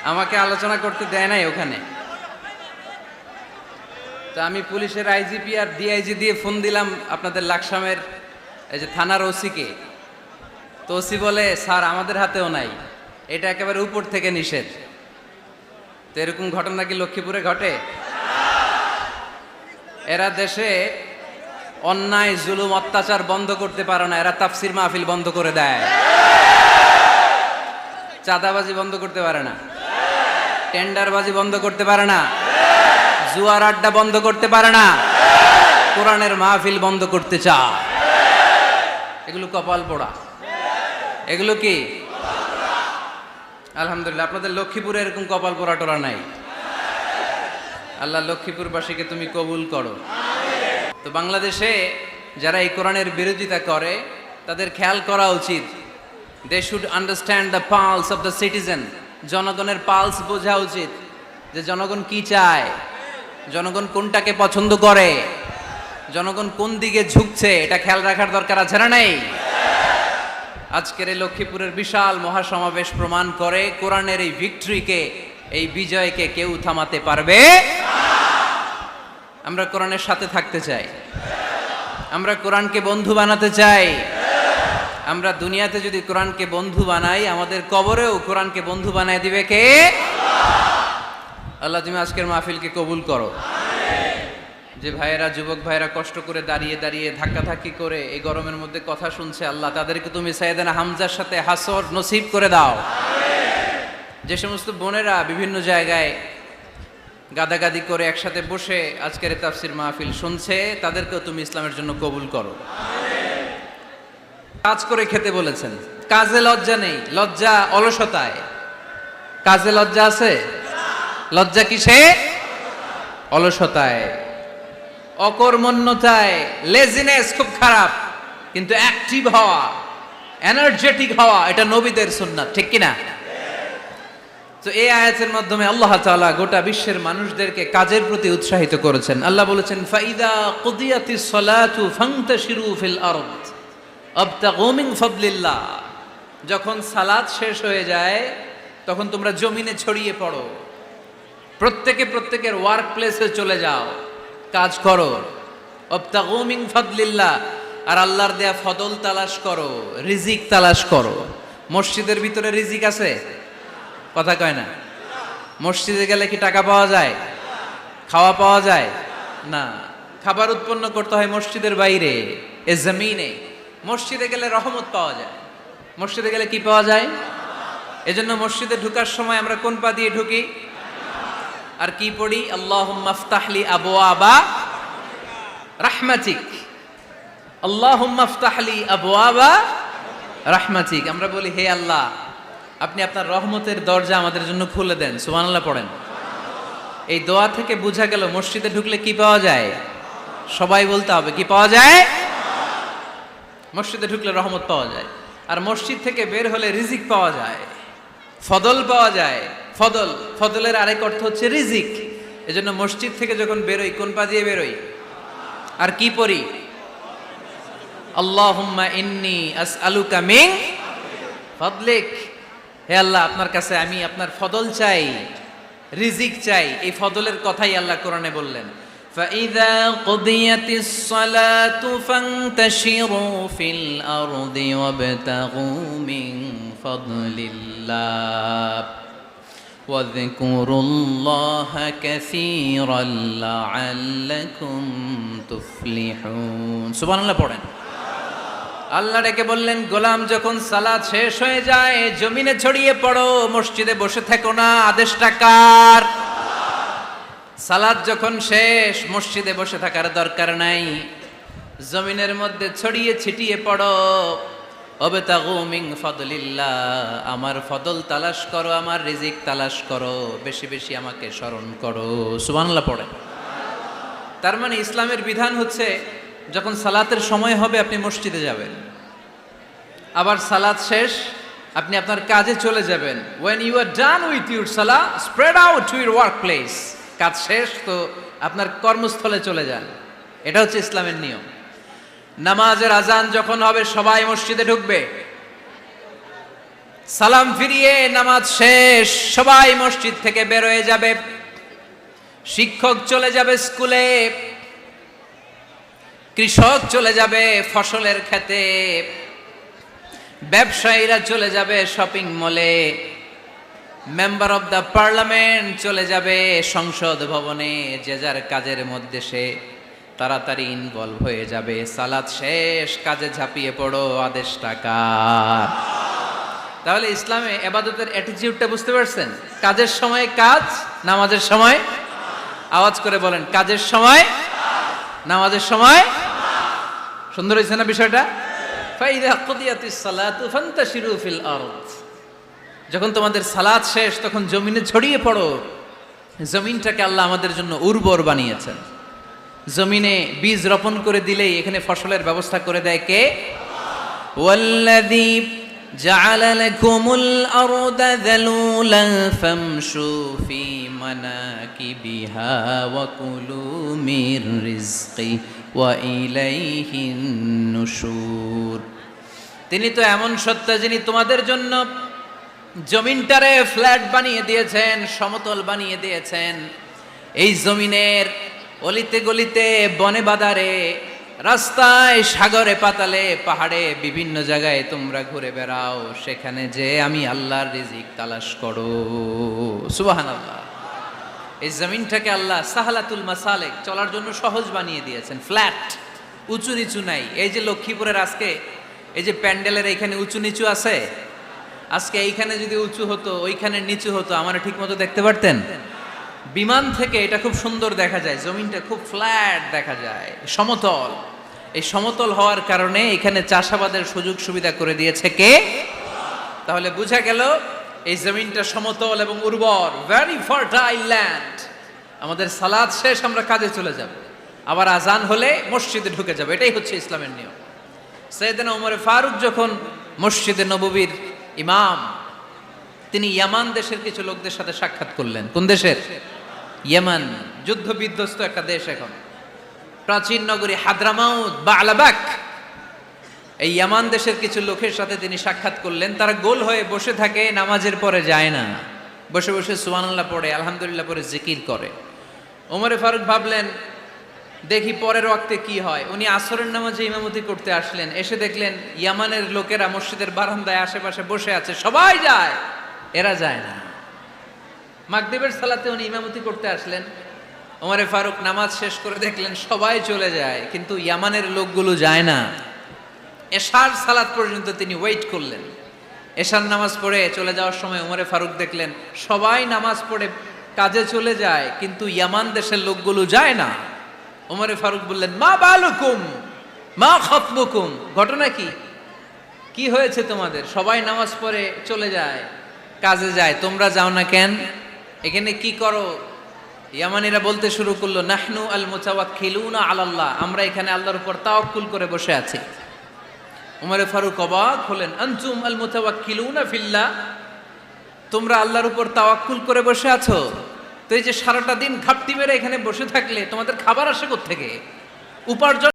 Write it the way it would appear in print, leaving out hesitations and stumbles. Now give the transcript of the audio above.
আমাকে আলোচনা করতে দেয় নাই ওখানে। তো আমি পুলিশের আইজিপি আর ডিআইজি দিয়ে ফোন দিলাম আপনাদের লাকসামের এই যে থানার ওসিকে। তো ওসি বলে, স্যার আমাদের হাতেও নাই, এটা একেবারে উপর থেকে নিষেধ। তো এরকম ঘটনা কি লক্ষ্মীপুরে ঘটে? এরা দেশে অন্যায় জুলুম অত্যাচার বন্ধ করতে পারে না, এরা তাফসির মাহফিল বন্ধ করে দেয়। চাঁদাবাজি বন্ধ করতে পারে না, টেন্ডারবাজি বন্ধ করতে পারে না, জুয়ার আড্ডা বন্ধ করতে পারে না, কোরআনের মাহফিল বন্ধ করতে চায়। এগুলো কপাল পোড়া। এগুলো কি? আলহামদুলিল্লাহ, আপনাদের লক্ষ্মীপুরে এরকম কপাল পোড়া টোরা নাই। আল্লাহ লক্ষ্মীপুরবাসীকে তুমি কবুল করো। তো বাংলাদেশে যারা এই কোরআনের বিরোধিতা করে তাদের খেয়াল করা উচিত, they should understand the pulse of the citizen. জনগণের পালস বোঝা উচিত, যে জনগণ কি চায়, জনগণ কোনটাকে পছন্দ করে, জনগণ কোন দিকে ঝুঁকছে, এটা খেয়াল রাখার দরকার আছে না নেই? আজকের এই লক্ষ্মীপুরের বিশাল মহাসমাবেশ প্রমাণ করে কোরআনের এই ভিক্টরিকে, এই বিজয়কে কেউ থামাতে পারবে। আমরা কোরআনের সাথে থাকতে চাই, আমরা কোরআনকে বন্ধু বানাতে চাই। আমরা দুনিয়াতে যদি কোরআনকে বন্ধু বানাই, আমাদের কবরেও কোরআনকে বন্ধু বানায় দিবে কে? আল্লাহ তুমি আজকের মাহফিলকে কবুল করো। যে ভাইয়েরা, যুবক ভাইয়েরা কষ্ট করে দাঁড়িয়ে দাঁড়িয়ে ধাক্কাধাক্কি করে এই গরমের মধ্যে কথা শুনছে, আল্লাহ তাদেরকে তুমি সাইয়েদনা হামজার সাথে হাসর নসিব করে দাও। যে সমস্ত বোনেরা বিভিন্ন জায়গায় গাদাগাদি করে একসাথে বসে আজকের তাফসির মাহফিল শুনছে, তাদেরকেও তুমি ইসলামের জন্য কবুল করো। কাজ করে খেতে বলেছেন, কাজে লজ্জা নেই, লজ্জা অলসতায়। কাজে লজ্জা আছে? লজ্জা কিসে? অলসতায়, অকর্মণ্যতায়। লেজিনেস খুব খারাপ, কিন্তু অ্যাক্টিভ হওয়া, এনার্জেটিক হওয়া, এটা নবীদের সুন্নাত, ঠিক কিনা? তো এই আয়াতের মাধ্যমে আল্লাহ তাআলা গোটা বিশ্বের মানুষদেরকে কাজের প্রতি উৎসাহিত করেছেন। আল্লাহ বলেছেন, ফাইদা কুদিয়াতিস সালাতু ফান্তাশিরু ফিল আরদ আবতাগু মিন ফাদলিল্লাহ। যখন সালাত শেষ হয়ে যায় তখন তোমরা জমিনে ছড়িয়ে পড়ো, প্রত্যেকে প্রত্যেকের ওয়ার্ক প্লেসে চলে যাও, কাজ করো। আবতাগু মিন ফাদলিল্লাহ, আর আল্লাহর দেয়া ফদল তালাশ করো, রিজিক তালাশ করো। মসজিদের ভিতরে রিজিক আছে? কথা কয় না। মসজিদে গেলে কি টাকা পাওয়া যায়? খাওয়া পাওয়া যায় না। খাবার উৎপন্ন করতে হয় মসজিদের বাইরে, এ জমিনে। মসজিদে গেলে রহমত পাওয়া যায়। মসজিদে গেলে কি পাওয়া যায়? এজন্য মসজিদে ঢুকার সময় আমরা কোন পা দিয়ে ঢুকি আর কি পড়ি? আল্লাহুম্মা ইফতাহলি আবওয়াবা রাহমাতিক, আল্লাহুম্মা ইফতাহলি আবওয়াবা রাহমাতিক। আমরা বলি, হে আল্লাহ, আপনি আপনার রহমতের দরজা আমাদের জন্য খুলে দেন। সুবহানাল্লাহ পড়েন। এই দোয়া থেকে বোঝা গেল মসজিদে ঢুকলে কি পাওয়া যায়? সবাই বলতে হবে, কি পাওয়া যায়? মসজিদে ঢুকলে রহমত পাওয়া যায়, আর মসজিদ থেকে বের হলে রিজিক পাওয়া যায়, ফদল পাওয়া যায়। ফদল, ফদলের আরেক অর্থ হচ্ছে রিজিক। এজন্য মসজিদ থেকে যখন বেরোই কোন পা দিয়ে বেরোই আর কি পড়ি? আল্লাহুম্মা ইন্নী আসআলুকা মিন ফাদলিক। হে আল্লাহ, আপনার কাছে আমি আপনার ফদল চাই, রিজিক চাই। এই ফদলের কথাই আল্লাহ কোরআনে বললেন, فَإِذَا قُضِيَتِ الصَّلَاةُ فَانْتَشِرُوا فِي الْأَرْضِ وَابْتَغُوا مِنْ فَضْلِ اللَّهِ وَاذْكُرُوا اللَّهَ كَثِيرًا لَعَلَّكُمْ تُفْلِحُونَ। সুবহানাল্লাহ পড়েন। আল্লাহ ডেকে বললেন, গোলাম যখন সালাত শেষ হয়ে যায় জমিনে ছড়িয়ে পড়ো, মসজিদে বসে থেকো না। আদেশটা কার? সালাত যখন শেষ, মসজিদে বসে থাকার দরকার নাই, জমিনের মধ্যে ছড়িয়ে ছিটিয়ে পড়ো। ওয়াবতাগু মিন ফাদলিল্লাহ, আমার ফদল তালাশ করো, আমার রিজিক তালাশ করো, বেশি বেশি আমাকে স্মরণ করো। সুবহানাল্লাহ পড়েন। তার মানে ইসলামের বিধান হচ্ছে, যখন সালাতের সময় হবে আপনি মসজিদে যাবেন, আবার সালাত শেষ আপনি আপনার কাজে চলে যাবেন। when you are done with your salah, spread out to your workplace। কাজ শেষ তো আপনার কর্মস্থলে চলে যান। এটা হচ্ছে ইসলামের নিয়ম। নামাজের আজান যখন হবে সবাই মসজিদে ঢুকবে, সালাম ফিরিয়ে নামাজ শেষ, সবাই মসজিদ থেকে বের হয়ে যাবে। শিক্ষক চলে যাবে স্কুলে, কৃষক চলে যাবে ফসলের খেতে, ব্যবসায়ীরা চলে যাবে শপিং মলে, মেম্বার অব দ্য পার্লামেন্ট চলে যাবে সংসদ ভবনে। যে যার কাজের মধ্যে সে তাড়াতাড়ি ইনভলভ হয়ে যাবে। সালাত শেষ, কাজে ঝাঁপিয়ে পড়ো, আদেশটা কার? তাহলে ইসলামে ইবাদতের অ্যাটিটিউডটা বুঝতে পারছেন? কাজের সময় কাজ, নামাজের সময় আওয়াজ করে বলেন, কাজের সময় নামাজের সময়। সুন্দর হয়েছে না বিষয়টা? ফাইদা কুদিয়াতিস সালাতু ফান্তাশিরু ফিল আরদ। যখন তোমাদের সালাত শেষ তখন জমিনে ছড়িয়ে পড়ো। জমিনটাকে আল্লাহ আমাদের জন্য উর্বর বানিয়েছেন। জমিনে বীজ রোপণ করে দিলেই এখানে ফসলের ব্যবস্থা করে দেয় কে? ওয়াল্লাযী জাআলা লাকুমুল আরদা যালুলান ফামশু ফি মানাকিবিহা ওয়া কুলু মির রিজকি ওয়া ইলাইহিন নুশুর। তিনি তো এমন সত্তা যিনি তোমাদের জন্য জমিনটারে ফ্ল্যাট বানিয়ে দিয়েছেন, সমতল বানিয়ে দিয়েছেন। এই জমিনের অলিতে গলিতে, বনে বাদারে, রাস্তায়, সাগরে, পাতালে, পাহাড়ে, বিভিন্ন জায়গায় তোমরা ঘুরে বেড়াও। সেখানে যে আমি আল্লাহর রিজিক তালাশ করো। সুবহানাল্লাহ। এই জমিনটাকে আল্লাহ সাহালাতুল মাসালেক, চলার জন্য সহজ বানিয়ে দিয়েছেন। ফ্ল্যাট, উঁচু নিচু নাই। এই যে লক্ষ্মীপুরের আজকে এই যে প্যান্ডেলের এইখানে উঁচু নিচু আছে, আজকে এইখানে যদি উঁচু হতো, ওইখানে নিচু হতো, আমার ঠিক মতো দেখতে পারতেন? বিমান থেকে এটা খুব সুন্দর দেখা যায়, জমিনটা খুব ফ্ল্যাট দেখা যায়, সমতল। এই সমতল হওয়ার কারণে এখানে চাষাবাদের সুযোগ সুবিধা করে দিয়েছে কে? তাহলে বোঝা গেল এই জমিনটা সমতল এবং উর্বর, ভেরি ফার্টাইল ল্যান্ড। আমাদের সালাত শেষ, আমরা কাজে চলে যাব, আবার আজান হলে মসজিদে ঢুকে যাব। এটাই হচ্ছে ইসলামের নিয়ম। সাইয়েদনা ওমর ফারুক যখন মসজিদে নববীর ইমাম, তিনি ইয়ামান দেশের কিছু লোকদের সাথে সাক্ষাৎ করলেন। কোন দেশের? ইয়ামান, যুদ্ধ বিধ্বস্ত একটা দেশ এখন। প্রাচীন নগরী হাদ্রামাউত বা আলাবাক, এই ইয়ামান দেশের কিছু লোকের সাথে তিনি সাক্ষাৎ করলেন। তারা গোল হয়ে বসে থাকে, নামাজের পরে যায় না, বসে বসে সুবহানাল্লাহ পড়ে, আলহামদুলিল্লাহ পড়ে জিকির করে। ওমরে ফারুক ভাবলেন দেখি পরের ওয়াক্তে কি হয়। উনি আসরের নামাজে ইমামতি করতে আসলেন, এসে দেখলেন ইয়ামানের লোকেরা মসজিদের বারান্দায় আশেপাশে বসে আছে, সবাই যায়, এরা যায় না। মাগরিবের সালাতে উনি ইমামতি করতে আসলেন, ওমরে ফারুক নামাজ শেষ করে দেখলেন সবাই চলে যায়, কিন্তু ইয়ামানের লোকগুলো যায় না। এশার সালাত পর্যন্ত তিনি ওয়েট করলেন। এশার নামাজ পড়ে চলে যাওয়ার সময় ওমরে ফারুক দেখলেন সবাই নামাজ পড়ে কাজে চলে যায়, কিন্তু ইয়ামান দেশের লোকগুলো যায় না। ওমরে ফারুক বললেন, মা বালুকুম মা খাতবুকুম, ঘটনা কি? কি হয়েছে তোমাদের? সবাই নামাজ পড়ে চলে যায়, কাজে যায়, তোমরা যাও না কেন? এখানে কি করো? ইয়ামানিরা বলতে শুরু করলো, নাহনু আল মুতাওয়াক্কিলুনা আলাল্লাহ, আমরা এখানে আল্লাহর উপর তাওয়াক্কুল করে বসে আছি। ওমরে ফারুক অবাক হলেন, আনতুম আল মুতাওয়াক্কিলুনা ফিল্লাহ, তোমরা আল্লাহর উপর তাওয়াক্কুল করে বসে আছো? তো এই যে সারাটা দিন ঘাপটি মেরে এখানে বসে থাকলে তোমাদের খাবার আসে কোত্থেকে? উপার্জন